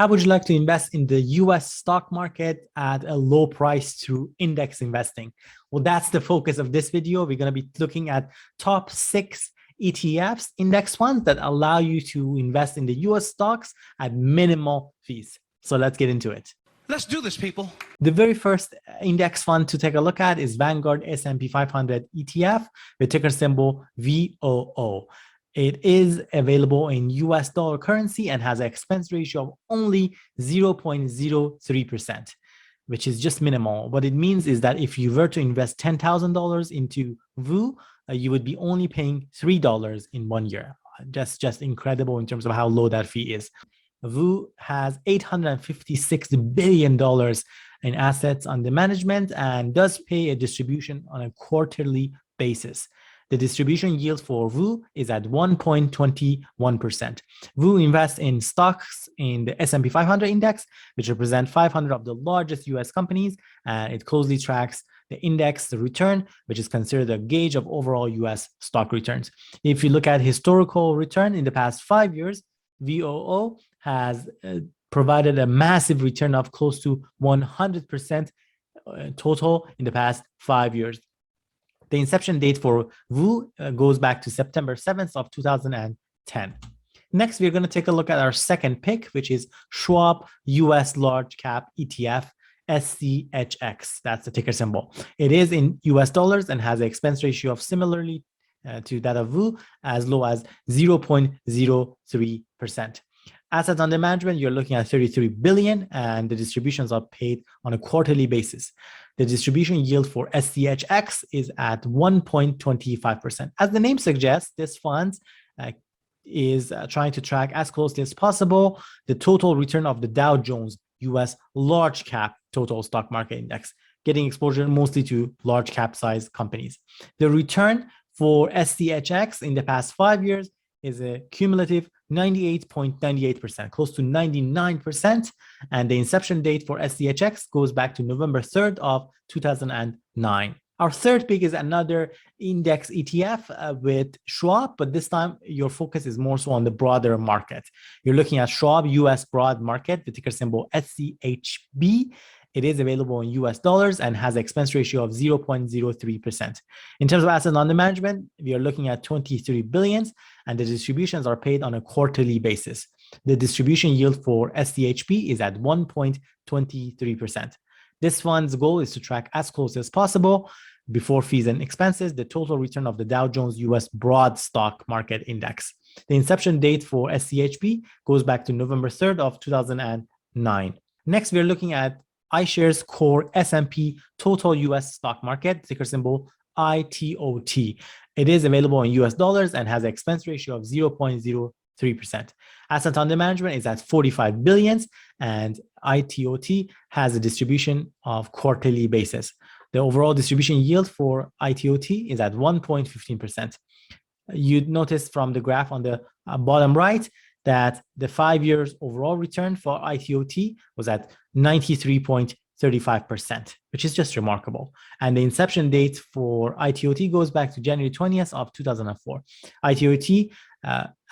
How would you like to invest in the US stock market at a low price through index investing? Well, that's the focus of this video. We're going to be looking at top 6 ETFs, index funds that allow you to invest in the US stocks at minimal fees. So let's get into it. Let's do this, people. The very first index fund to take a look at is Vanguard S&P 500 ETF with ticker symbol VOO. It is available in US dollar currency and has an expense ratio of only 0.03%, which is just minimal. What it means is that if you were to invest $10,000 into VOO, you would be only paying $3 in 1 year. Just incredible in terms of how low that fee is. VOO has $856 billion in assets under management and does pay a distribution on a quarterly basis. The distribution yield for VOO is at 1.21%. VOO invests in stocks in the S&P 500 index, which represent 500 of the largest US companies, and it closely tracks the index return, which is considered a gauge of overall US stock returns. If you look at historical return in the past 5 years, VOO has provided a massive return of close to 100% total in the past 5 years. The inception date for VOO goes back to September 7th of 2010. Next, we're going to take a look at our second pick, which is Schwab US Large-Cap ETF, SCHX. That's the ticker symbol. It is in US dollars and has an expense ratio of similarly to that of VOO, as low as 0.03%. Assets under management, you're looking at 33 billion, and the distributions are paid on a quarterly basis. The distribution yield for SCHX is at 1.25%. As the name suggests, this fund is trying to track as closely as possible the total return of the Dow Jones US large cap total stock market index, getting exposure mostly to large cap size companies. The return for SCHX in the past 5 years is a cumulative 98.98%, close to 99%. And the inception date for SCHX goes back to November 3rd of 2009. Our third pick is another index ETF with Schwab, but this time your focus is more so on the broader market. You're looking at Schwab US Broad Market, the ticker symbol SCHB. It is available in US dollars and has an expense ratio of 0.03%. In terms of assets under management, we are looking at 23 billions, and the distributions are paid on a quarterly basis. The distribution yield for SCHB is at 1.23%. This fund's goal is to track as close as possible, before fees and expenses, the total return of the Dow Jones US Broad Stock Market Index. The inception date for SCHB goes back to November 3rd of 2009. Next, we're looking at iShares Core S&P Total US Stock Market, ticker symbol ITOT. It is available in US dollars and has an expense ratio of 0.03%. Assets under management is at 45 billions, and ITOT has a distribution of quarterly basis. The overall distribution yield for ITOT is at 1.15%. You'd notice from the graph on the bottom right that the 5 years overall return for ITOT was at 93.35%, which is just remarkable. And the inception date for ITOT goes back to January 20th of 2004. ITOT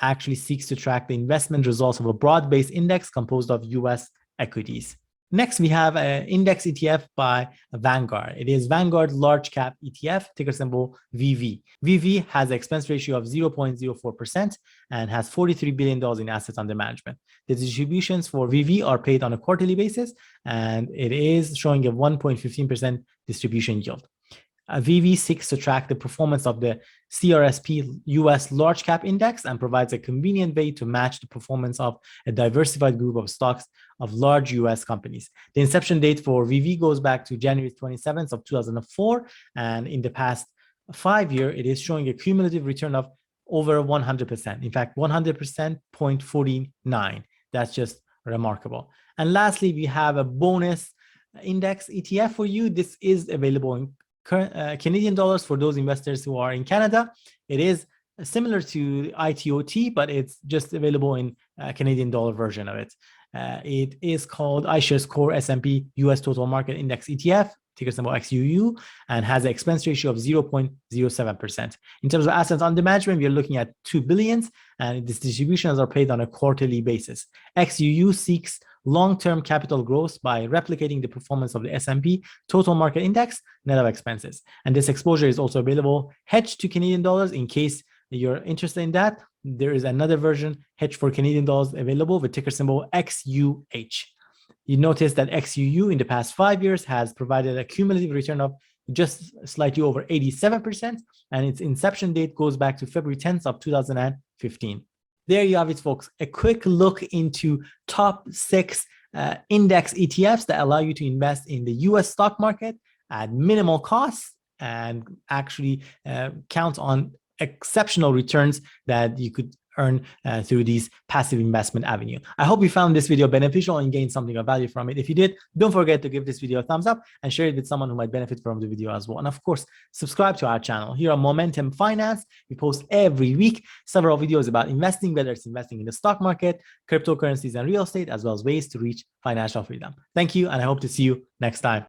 actually seeks to track the investment results of a broad-based index composed of US equities. Next, we have an Index ETF by Vanguard. It is Vanguard Large-Cap ETF, ticker symbol VV. VV has an expense ratio of 0.04% and has $43 billion in assets under management. The distributions for VV are paid on a quarterly basis, and it is showing a 1.15% distribution yield. VV seeks to track the performance of the CRSP US Large Cap Index and provides a convenient way to match the performance of a diversified group of stocks of large US companies. The inception date for VV goes back to January 27th of 2004, and in the past 5 years, it is showing a cumulative return of over 100%. In fact, 100.49. That's just remarkable. And lastly, we have a bonus index ETF for you. This is available in Canadian dollars for those investors who are in Canada. It is similar to ITOT, but it's just available in Canadian dollar version of it. It is called iShares Core S&P US Total Market Index ETF, ticker symbol XUU, and has an expense ratio of 0.07%. In terms of assets under management, we are looking at 2 billion, and these distributions are paid on a quarterly basis. XUU seeks long-term capital growth by replicating the performance of the S&P total market index net of expenses. And this exposure is also available hedged to Canadian dollars. In case you're interested in that, there is another version hedged for Canadian dollars available with ticker symbol XUH. You notice that XUU in the past 5 years has provided a cumulative return of just slightly over 87%, and its inception date goes back to February 10th of 2015. There you have it, folks. A quick look into top 6 index ETFs that allow you to invest in the US stock market at minimal cost and actually count on exceptional returns that you could earn through these passive investment avenue. I hope you found this video beneficial and gained something of value from it. If you did, don't forget to give this video a thumbs up and share it with someone who might benefit from the video as well. And of course, subscribe to our channel. Here on Moementum Finance, we post every week several videos about investing, whether it's investing in the stock market, cryptocurrencies, and real estate, as well as ways to reach financial freedom. Thank you, and I hope to see you next time.